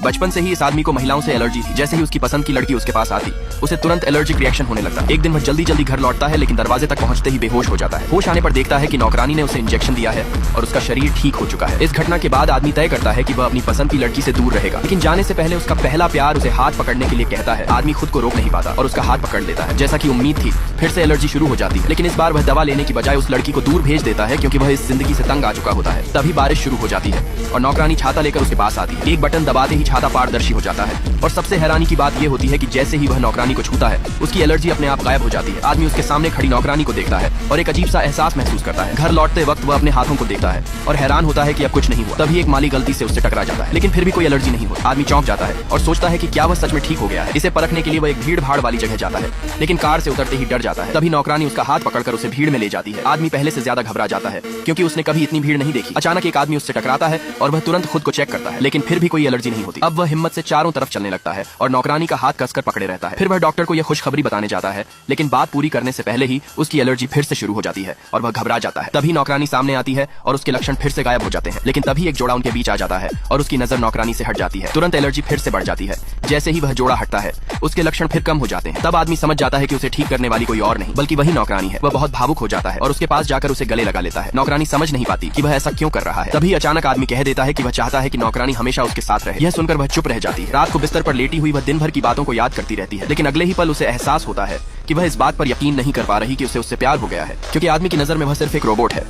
बचपन से ही इस आदमी को महिलाओं से एलर्जी थी। जैसे ही उसकी पसंद की लड़की उसके पास आती, उसे तुरंत एलर्जिक रिएक्शन होने लगता। एक दिन वह जल्दी जल्दी घर लौटता है, लेकिन दरवाजे तक पहुंचते ही बेहोश हो जाता है। होश आने पर देखता है कि नौकरानी ने उसे इंजेक्शन दिया है और उसका शरीर ठीक हो चुका है। इस घटना के बाद आदमी तय करता है कि वह अपनी पसंद की लड़की से दूर रहेगा, लेकिन जाने से पहले उसका पहला प्यार उसे हाथ पकड़ने के लिए कहता है। आदमी खुद को रोक नहीं पाता और उसका हाथ पकड़ लेता है। जैसा कि उम्मीद थी, फिर से एलर्जी शुरू हो जाती है, लेकिन इस बार वह दवा लेने की बजाय उस लड़की को दूर भेज देता है, क्योंकि वह इस जिंदगी से तंग आ चुका होता है। तभी बारिश शुरू हो जाती है और नौकरानी छाता लेकर उसके पास आती है। एक बटन दबाते ही छाता पारदर्शी हो जाता है और सबसे हैरानी की बात यह होती है कि जैसे ही वह नौकरानी को छूता है, उसकी एलर्जी अपने आप गायब हो जाती है। आदमी उसके सामने खड़ी नौकरानी को देखता है और एक अजीब सा एहसास महसूस करता है। घर लौटते वक्त वह अपने हाथों को देखता है और हैरान होता है कि अब कुछ नहीं हुआ। तभी एक माली गलती से उससे टकरा जाता है, लेकिन फिर भी कोई एलर्जी नहीं होती। आदमी चौंक जाता है और सोचता है कि क्या वह सच में ठीक हो गया है। इसे परखने के लिए वह एक भीड़ भाड़ वाली जगह जाता है, लेकिन कार से उतरते ही डर जाता है। तभी नौकरानी उसका हाथ पकड़कर उसे भीड़ में ले जाती है। आदमी पहले से ज्यादा घबरा जाता है, क्योंकि उसने कभी इतनी भीड़ नहीं देखी। अचानक एक आदमी उससे टकराता है और वह तुरंत खुद को चेक करता है, लेकिन फिर भी कोई एलर्जी नहीं होती। अब वह हिम्मत से चारों तरफ चलने लगता है और नौकरानी का हाथ कसकर पकड़े रहता है। फिर वह डॉक्टर को यह खुशखबरी बताने जाता है, लेकिन बात पूरी करने से पहले ही उसकी एलर्जी फिर से शुरू हो जाती है और वह घबरा जाता है। तभी नौकरानी सामने आती है और उसके लक्षण फिर से गायब हो जाते हैं, लेकिन तभी एक जोड़ा उनके बीच आ जाता है और उसकी नजर नौकरानी से हट जाती है। तुरंत एलर्जी फिर से बढ़ जाती है। जैसे ही वह जोड़ा हटता है, उसके लक्षण फिर कम हो जाते हैं। तब आदमी समझ जाता है कि उसे ठीक करने वाली कोई और नहीं बल्कि वही नौकरानी है। वह बहुत भावुक हो जाता है और उसके पास जाकर उसे गले लगा लेता है। नौकरानी समझ नहीं पाती कि वह ऐसा क्यों कर रहा है। तभी अचानक आदमी कह देता है कि वह चाहता है कि नौकरानी हमेशा उसके साथ रहे। यह सुनकर वह चुप रह जाती है। रात को बिस्तर पर लेटी हुई वह दिन भर की बातों को याद करती रहती है, लेकिन अगले ही पल उसे एहसास होता है कि वह इस बात पर यकीन नहीं कर पा रही कि उसे उससे प्यार हो गया है, क्योंकि आदमी की नजर में वह सिर्फ एक रोबोट है।